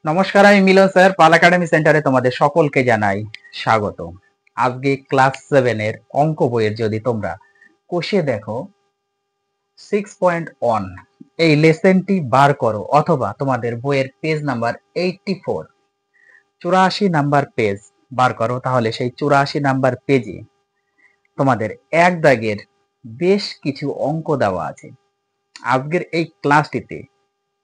নমস্কার, আমি মিলন স্যার। পাল একাডেমি সেন্টারে তোমাদের সকলকে জানাই স্বাগত। আজকে ক্লাস 7 এর অঙ্ক বইয়ের যদি তোমরা কষে দেখো 6.1 এই লেসনটি বার করো, অথবা তোমাদের বইয়ের পেজ নাম্বার 84 84 নাম্বার পেজ বার করো, তাহলে সেই 84 নাম্বার পেজে তোমাদের এক দাগের বেশ কিছু অঙ্ক দেওয়া আছে। আজকের এই ক্লাসটিতে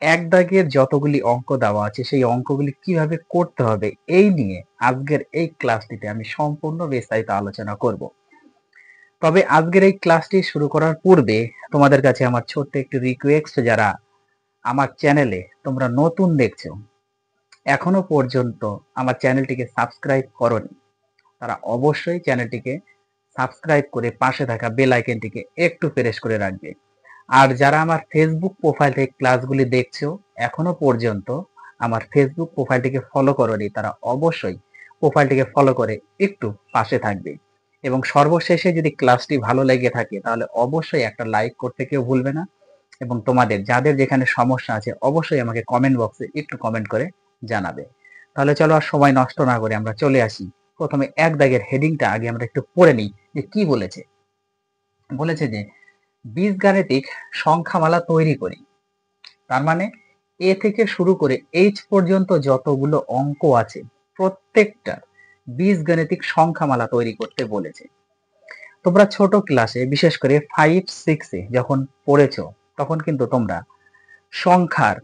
এক দাগের যতগুলি অঙ্ক দেওয়া আছে সেই অঙ্কগুলি কিভাবে করতে হবে এই নিয়ে আজকের এই ক্লাসটিতে আমি সম্পূর্ণ বিস্তারিত আলোচনা করব। তবে আজকের এই ক্লাসটি শুরু করার পূর্বে তোমাদের কাছে আমার ছোট্ট একটি রিকোয়েস্ট, যারা আমার চ্যানেলে তোমরা নতুন দেখছো, এখনো পর্যন্ত আমার চ্যানেলটিকে সাবস্ক্রাইব করোনি, তারা অবশ্যই চ্যানেলটিকে সাবস্ক্রাইব করে পাশে থাকা বেল আইকনটিকে একটু প্রেস করে রাখবে। আর যারা আমার ফেসবুক প্রোফাইল থেকে ক্লাসগুলি দেখছো, এখনো পর্যন্ত আমার ফেসবুক প্রোফাইলটিকে ফলো করোনি, তারা অবশ্যই প্রোফাইলটিকে ফলো করে একটু পাশে থাকবে। এবং সর্বশেষে যদি ক্লাসটি ভালো লেগে থাকে তাহলে অবশ্যই একটা লাইক করতে কেউ ভুলবে না। এবং তোমাদের যাদের যেখানে সমস্যা আছে অবশ্যই আমাকে কমেন্ট বক্সে একটু কমেন্ট করে জানাবে। তাহলে চলো আর সময় নষ্ট না করে আমরা চলে আসি। প্রথমে এক দাগের হেডিংটা আগে আমরা একটু পড়ে নিই যে কি বলেছে। বলেছে যে বীজগাণিতিক সংখ্যামালা তৈরি করি। তার মানে এ থেকে শুরু করে এইচ পর্যন্ত যতগুলো অঙ্ক আছে প্রত্যেকটা বীজগাণিতিক সংখ্যামালা তৈরি করতে বলেছে। তোমরা ছোট ক্লাসে বিশেষ করে 5-6-এ যখন পড়েছো তখন কিন্তু তোমরা সংখ্যার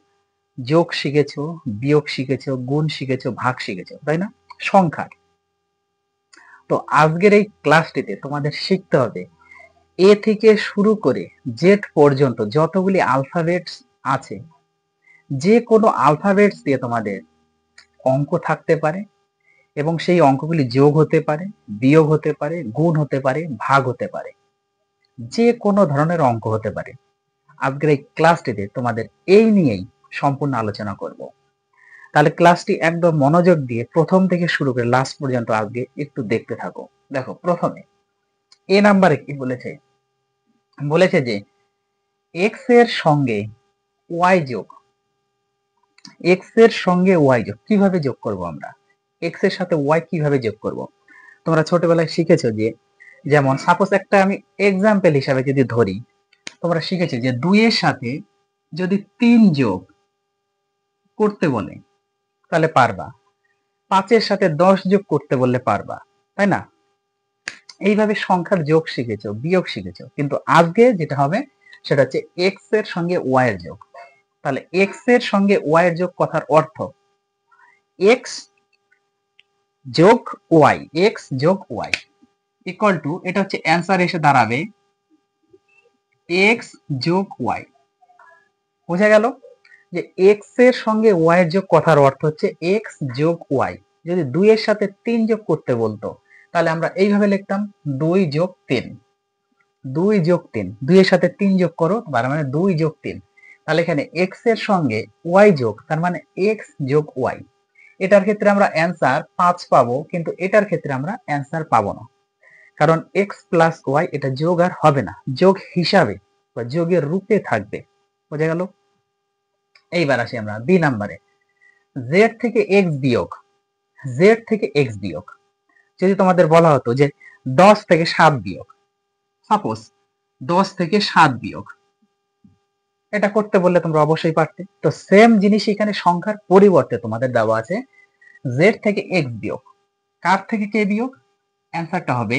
যোগ শিখেছো, বিয়োগ শিখেছো, গুণ শিখেছো, ভাগ শিখেছো, তাই না? সংখ্যার। তো আজকের এই ক্লাসটিতে তোমাদের শিখতে হবে এ থেকে শুরু করে জেড পর্যন্ত যতগুলি আলফাবেটস আছে, যে কোনো আলফাবেটস দিয়ে তোমাদের অঙ্ক থাকতে পারে এবং সেই অঙ্কগুলি যোগ হতে পারে, বিয়োগ হতে পারে, গুণ হতে পারে, ভাগ হতে পারে, যে কোনো ধরনের অঙ্ক হতে পারে। আজকের এই ক্লাসটিতে তোমাদের এই নিয়েই সম্পূর্ণ আলোচনা করব। তাহলে ক্লাসটি একদম মনোযোগ দিয়ে প্রথম থেকে শুরু করে লাস্ট পর্যন্ত আজকে একটু দেখতে থাকো। দেখো প্রথমে এ নাম্বারে কি বলেছে। বলেছে যে এক্স এর সঙ্গে ওয়াই যোগ। এক্স এর সঙ্গে ওয়াই যোগ কিভাবে যোগ করব আমরা? এক্স এর সাথে ওয়াই কিভাবে যোগ করব? তোমরা ছোটবেলায় শিখেছো যে, যেমন সাপোজ একটা আমি এক্সাম্পল হিসাবে যদি ধরি, তোমরা শিখেছো যে 2 এর সাথে যদি 3 যোগ করতে বলে তাহলে পারবা, 5 এর সাথে 10 যোগ করতে বললে পারবা, তাই না? এইভাবে সংখ্যার যোগ শিখেছো, বিয়োগ শিখেছো, কিন্তু আজকে যেটা হবে সেটা হচ্ছে এক্স এর সঙ্গে ওয়াই এর যোগ। তাহলে এক্স এর সঙ্গে ওয়াই এর যোগ কথার অর্থ এক্স যোগ ওয়াই, এক্স যোগ ওয়াই ইকুয়াল টু, এটা হচ্ছে অ্যান্সার এসে দাঁড়াবে এক্স যোগ ওয়াই। বোঝা গেল যে এক্স এর সঙ্গে ওয়াই এর যোগ কথার অর্থ হচ্ছে এক্স যোগ ওয়াই। যদি 2 এর সাথে 3 যোগ করতে বলতো তাহলে আমরা এইভাবে লিখতাম 2 যোগ 3, 2 যোগ 3, 2 এর সাথে 3 যোগ করো তার মানে 2 যোগ 3। তাহলে এখানে এক্স এর সঙ্গে ওয়াই যোগ তার মানে এক্স যোগ ওয়াই। এটার ক্ষেত্রে আমরা অ্যান্সার 5 পাবো, কিন্তু এটার ক্ষেত্রে আমরা অ্যান্সার পাবো না, কারণ এক্স প্লাস ওয়াই এটা যোগ আর হবে না, যোগ হিসাবে বা যোগের রূপে থাকবে। বোঝা গেল? এইবার আসি আমরা বি নাম্বারে। জেড থেকে এক্স বিয়োগ। জেড থেকে এক্স বিয়োগ যদি তোমাদের বলা হতো যে 10 থেকে 7 বিয়োগ, সাপোজ 10 থেকে 7 বিয়োগ, এটা করতে বললে তোমরা অবশ্যই পারতে। তো সেম জিনিস এখানে সংখ্যার পরিবর্তে তোমাদের দেওয়া আছে জেড থেকে এক্স বিয়োগ। কার থেকে কে বিয়োগ? অ্যান্সারটা হবে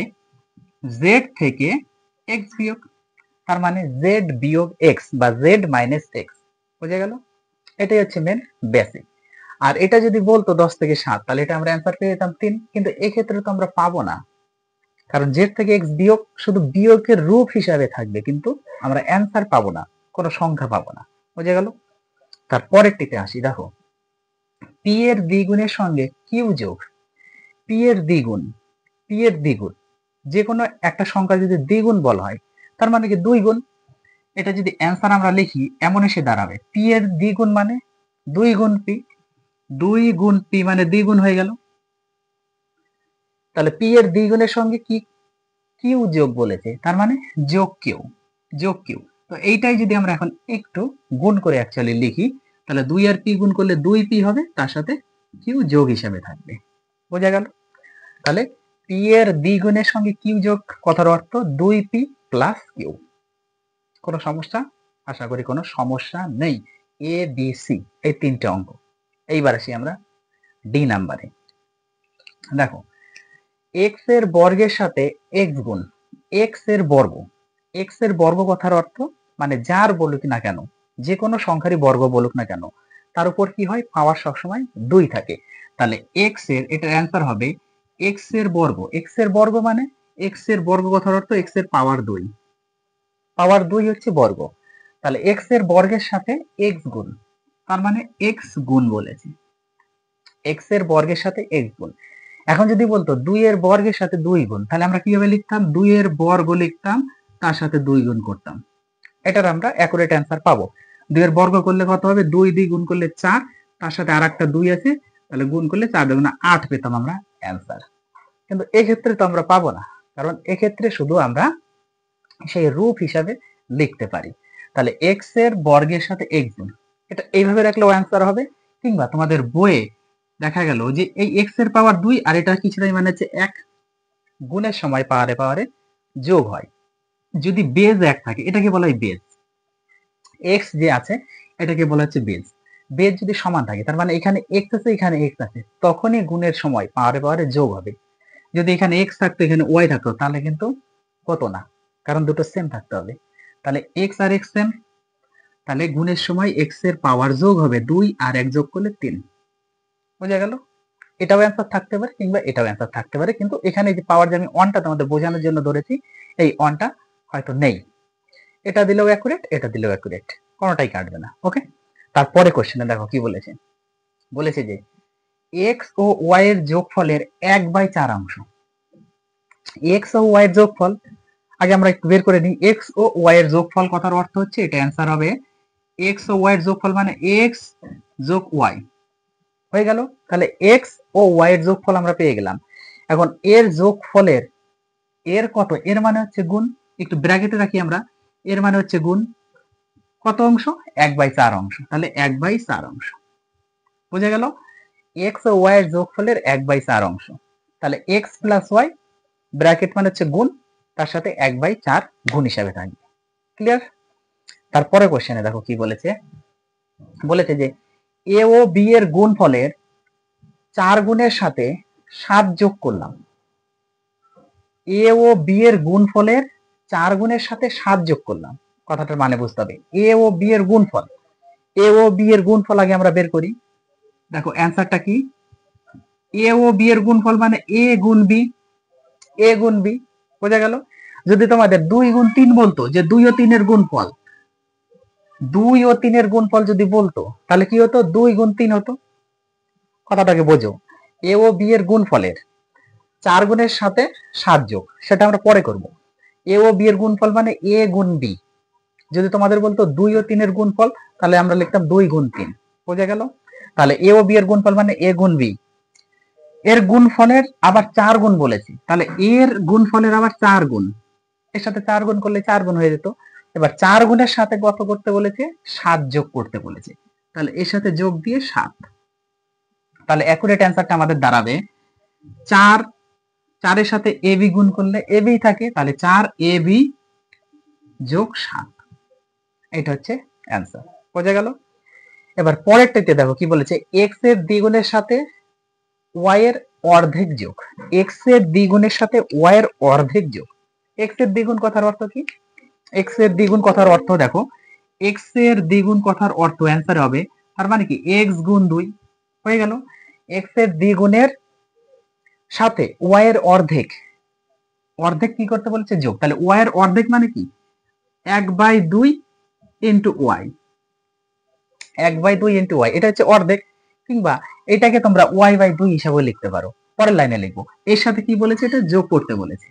জেড থেকে এক্স বিয়োগ। তার মানে জেড বিয়োগ এক্স বা জেড মাইনাস এক্স। বোঝা গেল? এটাই হচ্ছে মেন বেসিক। আর এটা যদি বলতো 10 থেকে 7 তাহলে এটা আমরা অ্যান্সার পেয়ে যেতাম 3, কিন্তু এক্ষেত্রে তো আমরা পাবো না, কারণ জেড থেকে এক্স বিয়োগ শুধু বিয়োগের রূপ হিসাবে থাকবে, কিন্তু আমরা অ্যান্সার পাবো না, কোনো সংখ্যা পাবো না। বোঝা গেল? তারপরেরটিতে আসি। দেখো পি এর দ্বিগুণের সঙ্গে কিউ যোগ। পি এর দ্বিগুণ, পি এর দ্বিগুণ, যে কোনো একটা সংখ্যা যদি দ্বিগুণ বলা হয় তার মানে কি 2 গুণ। এটা যদি অ্যান্সার আমরা লিখি এমন এসে দাঁড়াবে পি এর দ্বিগুণ মানে 2 গুণ পি, 2 গুণ পি মানে দ্বিগুণ হয়ে গেল। তাহলে পি এর দ্বিগুণের সঙ্গে কি কিউ যোগ বলেছে, তার মানে যোগ কিউ, যোগ কিউ। তো এইটাই যদি আমরা এখন একটু গুণ করে অ্যাকচুয়ালি লিখি তাহলে 2 আর পি গুণ করলে 2p হবে, তার সাথে কিউ যোগ হিসাবে থাকবে। বোঝা গেল? তাহলে পি এর দ্বিগুণের সঙ্গে কিউ যোগ কথার অর্থ 2p প্লাস কিউ। কোনো সমস্যা? আশা করি কোনো সমস্যা নেই। এ বি সি এই তিনটে অঙ্ক। এইবার আসি আমরা ডি নাম্বারে। দেখো, এক্স এর বর্গের সাথে এক্স গুণ এক্স এর বর্গ। এক্স এর বর্গ কথার অর্থ মানে যার বলুক না কেন, যে কোনো সংখ্যারই বর্গ বলুক না কেন, তার উপর কি হয়, পাওয়ার সবসময় 2 থাকে। তাহলে এক্স এর, এটার অ্যান্সার হবে এক্স এর বর্গ। এক্স এর বর্গ মানে এক্স এর বর্গ কথার অর্থ এক্স এর পাওয়ার 2। পাওয়ার 2 হচ্ছে বর্গ। তাহলে এক্স এর বর্গের সাথে এক্স গুণ, তার মানে এক্স গুণ বলেছে। এক্স এর বর্গের সাথে এক্স গুণ। এখন যদি বলতো 2 এর বর্গের সাথে 2 গুণ, তাহলে আমরা কিভাবে লিখতাম? 2 এর বর্গ লিখতাম, তার সাথে 2 গুণ করতাম। এটার আমরা অ্যাকুরেট অ্যান্সার পাবো। 2 এর বর্গ করলে কত হবে? 2 দিয়ে গুণ করলে 4, তার সাথে আরেকটা 2 আছে, তাহলে গুণ করলে 4 দুগুণে 8 পেতাম আমরা অ্যান্সার। কিন্তু এক্ষেত্রে তো আমরা পাবো না, কারণ এক্ষেত্রে শুধু আমরা সেই রূপ হিসাবে লিখতে পারি। তাহলে এক্স এর বর্গের সাথে এক্স গুণ, এটা এইভাবে রাখলেও অ্যান্সার হবে। কিংবা তোমাদের বইয়ে দেখা গেল যে এই এক্স এর পাওয়ার 2 আর এটা কিছুটাই মানে হচ্ছে 1, গুণের সময় পাওয়ারে পাওয়ারে যোগ হয়। যদি বেজ 1 থাকে, এটাকে বলা হয় বেজ। এক্স যে আছে এটাকে বলা হচ্ছে বেজ। বেজ যদি সমান থাকে, তার মানে এখানে এক্স আছে এখানে এক্স আছে, তখনই গুণের সময় পাওয়ারে পাওয়ারে যোগ হবে। যদি এখানে এক্স থাকতো এখানে ওয়াই থাকতো, তাহলে কিন্তু হতো না, কারণ দুটো সেম থাকতে হবে। তাহলে এক্স আর এক্স সেম, তাহলে গুণের সময় এক্স এর পাওয়ার যোগ হবে 2 আর 1 যোগ করলে 3। বোঝা গেল? এটাও অ্যান্সার থাকতে পারে কিংবা এটাও অ্যান্সার থাকতে পারে, কিন্তু এখানে যে পাওয়ার যে আমি অনটা তোমাদের বোঝানোর জন্য ধরেছি, এই অনটা হয়তো নেই। এটা দিলেও অ্যাকুরেট, এটা দিলেও অ্যাকুরেট, কোনোটাই কাটবে না। ওকে, তারপরে কোশ্চেনে দেখো কি বলেছে। বলেছে যে এক্স ও ওয়াই এর যোগফলের 1/4 অংশ। এক্স ও ওয়াই এর যোগফল আগে আমরা একটু বের করে নিই। এক্স ও ওয়াই এর যোগফল কথার অর্থ হচ্ছে, এটা অ্যান্সার হবে এক্স ও ওয়াই এর যোগফল মানে এক্স যোগ ওয়াই। হয়ে গেল? তাহলে এক্স ও ওয়াই এর যোগফল আমরা পেয়ে গেলাম। এখন এর যোগফলের এর কত, এর মানে হচ্ছে গুণ, একটু ব্র্যাকেটে রাখি আমরা, এর মানে হচ্ছে গুণ, কত অংশ? 1/4 অংশ। তাহলে 1/4 অংশ। বুঝে গেল? এক্স ও ওয়াই এর যোগফলের 1/4 অংশ। তাহলে এক্স প্লাস ওয়াই, ব্র্যাকেট মানে হচ্ছে গুণ, তার সাথে 1/4 গুণ হিসাবে থাকবে। ক্লিয়ার? তারপরে কোশ্চেনে দেখো কি বলেছে। বলেছে যে এ ও বি এর গুণফলের 4 গুণের সাথে 7 যোগ করলাম। এ ও বি এর গুণফলের 4 গুণের সাথে 7 যোগ করলাম। কথাটার মানে বুঝতে হবে। এ ও বি এর গুণফল, এ ও বি এর গুণফল আগে আমরা বের করি। দেখো অ্যান্সারটা কি? এ ও বি এর গুণফল মানে এ গুণ বি, এ গুণ বি। বোঝা গেল? যদি তোমাদের 2 গুণ 3 বলতো, যে 2 ও 3 এর গুণফল, 2 ও 3 এর গুণফল যদি বলতো, তাহলে কি হতো? 2 গুণ 3 হতো। কথাটাকে বোঝো। এ ও বি এর গুণফলের 4 গুণের সাথে 7 যোগ, সেটা আমরা পরে করব। এ ও বি এর গুণফল মানে এ গুণ বি। যদি তোমাদের বলতো 2 ও 3 এর গুণফল, তাহলে আমরা লিখতাম 2 গুণ 3। বোঝা গেল? তাহলে এ ও বি এর গুণফল মানে এ গুণ বি। এর গুণফলের আবার 4 গুণ বলেছি, তাহলে এর গুণফলের আবার 4 গুণ, এর সাথে 4 গুণ করলে 4 গুণ হয়ে যেত। এবার 4 গুণের সাথে কত করতে বলেছে? 7 যোগ করতে বলেছে। তাহলে এর সাথে যোগ দিয়ে 7। তাহলে অ্যাকুরেট অ্যান্সারটা আমাদের দাঁড়াবে 4, 4 এর সাথে এ বি গুণ করলে এ বি থাকে, তাহলে 4 এ বি যোগ 7। এটা হচ্ছে অ্যান্সার। বোঝা গেল? এবার পরেরটাতে দেখো কি বলেছে, এক্স এর দ্বিগুণের সাথে ওয়াই এর অর্ধেক যোগ। এক্স এর দ্বিগুণের সাথে ওয়াই এর অর্ধেক যোগ। এক্স এর দ্বিগুণ কথার অর্থ কি? এক্স এর দ্বিগুণ কথার অর্থ দেখো, এক্স এর দ্বিগুণ কথার অর্থ অ্যান্সার হবে, তার মানে কি এক্স গুণ 2। হয়ে গেল? এক্স এর দ্বিগুণের সাথে ওয়াই এর অর্ধেক, অর্ধেক কি করতে বলেছে? যোগ। তাহলে ওয়াই এর অর্ধেক মানে কি? 1/2 ইন্টু ওয়াই, 1/2 ইন্টু ওয়াই, এটা হচ্ছে অর্ধেক। কিংবা এটাকে তোমরা y/2 হিসাবে লিখতে পারো। পরের লাইনে লিখবো, এর সাথে কি বলেছে? এটা যোগ করতে বলেছে।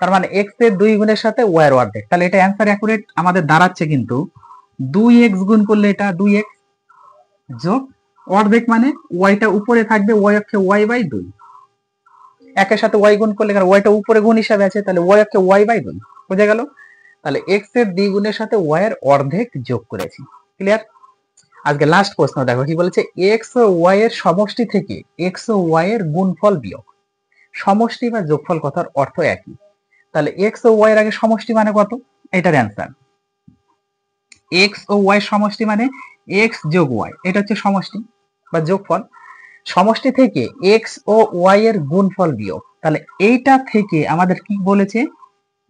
তার মানে এক্স এর 2 গুণের সাথে ওয়াই এর অর্ধেক। তাহলে এটা অ্যান্সার অ্যাকুরেট আমাদের দাঁড়াচ্ছে কিন্তু 2x গুণ করলে এটা 2x যোগ অর্ধেক মানে ওয়াইটা উপরে থাকবে, ওয়াই অক্ষে y/2। একের সাথে ওয়াই গুণ করলে, কারণ ওয়াইটা উপরে গুণ হিসাবে আছে, তাহলে ওয়াই অক্ষে y/2। বোঝা গেল? তাহলে এক্স এর দ্বিগুণের সাথে ওয়াই এর অর্ধেক যোগ করেছি। ক্লিয়ার? আজকে লাস্ট প্রশ্ন দেখো কি বলেছে, এক্স ও ওয়াই এর সমষ্টি থেকে এক্স ও ওয়াই এর গুণফল বিয়োগ। সমষ্টি বা যোগফল কথার অর্থ একই। তাহলে এক্স ও ওয়াই এর আগে সমষ্টি মানে কত, এটার অ্যান্সার। এক্স ও ওয়াই সমষ্টি মানে এক্স যোগ ওয়াই, এটা হচ্ছে সমষ্টি বা যোগফল। সমষ্টি থেকে এক্স ও ওয়াই এর গুণফল বিয়োগ। তাহলে এইটা থেকে আমাদের কি বলেছে,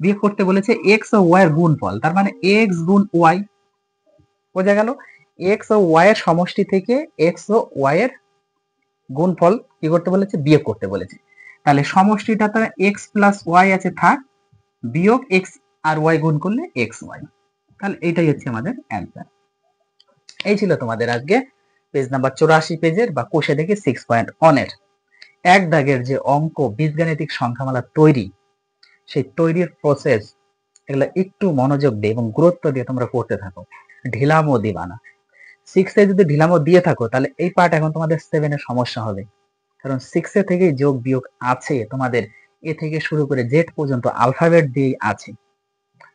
বিয়োগ করতে বলেছে এক্স ও ওয়াই এর গুণফল, তার মানে এক্স গুণ ওয়াই। বোঝা গেল? এক্স ও ওয়াই এর সমষ্টি থেকে এক্স ও ওয়াই এর গুণফল কি করতে বলেছে, বিয়োগ করতে বলেছে। তাহলে সমষ্টিটা তার এক্স প্লাস ওয়াই আছে, থাক, বিয়োগ এক্স আর ওয়াই গুণ করলে এক্স ওয়াই। তাহলে এইটাই হচ্ছে আমাদের অ্যান্সার। এই ছিল তোমাদের আজকে পেজ নাম্বার 84 পেজের বা কোষে থেকে 6.1 এর এক দাগের যে অঙ্ক বীজগাণিতিক সংখ্যামালা তৈরি, সেই তৈরির প্রসেস, এগুলো একটু মনোযোগ দিয়ে এবং গুরুত্ব দিয়ে তোমরা করতে থাকো, ঢিলামো দিবা না। 6 যদি ঢিলামো দিয়ে থাকো তাহলে এই পার্ট এখন তোমাদের 7 এর সমস্যা হবে, কারণ 6 থেকেই যোগ বিয়োগ আছে তোমাদের, এ থেকে শুরু করে জেড পর্যন্ত আলফাবেট দিয়েই আছে।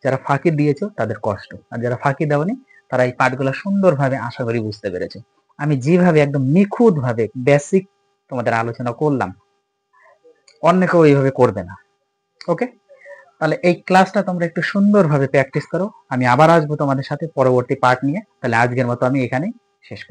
যারা ফাঁকি দিয়েছো তাদের কষ্ট, আর যারা ফাঁকি দেওনি তারা এই পাঠগুলো সুন্দরভাবে আশা করি বুঝতে পেরেছো। আমি যেভাবে একদম নিখুঁত ভাবে বেসিক তোমাদের আলোচনা করলাম, অন্য কেউ এইভাবে করবে না। ওকে, তাহলে এই ক্লাসটা তোমরা একটু সুন্দরভাবে প্র্যাকটিস করো। আমি আবার আসবো তোমাদের সাথে পরবর্তী পার্ট নিয়ে। তাহলে আজকের মতো আমি এখানেই শেষ করছি।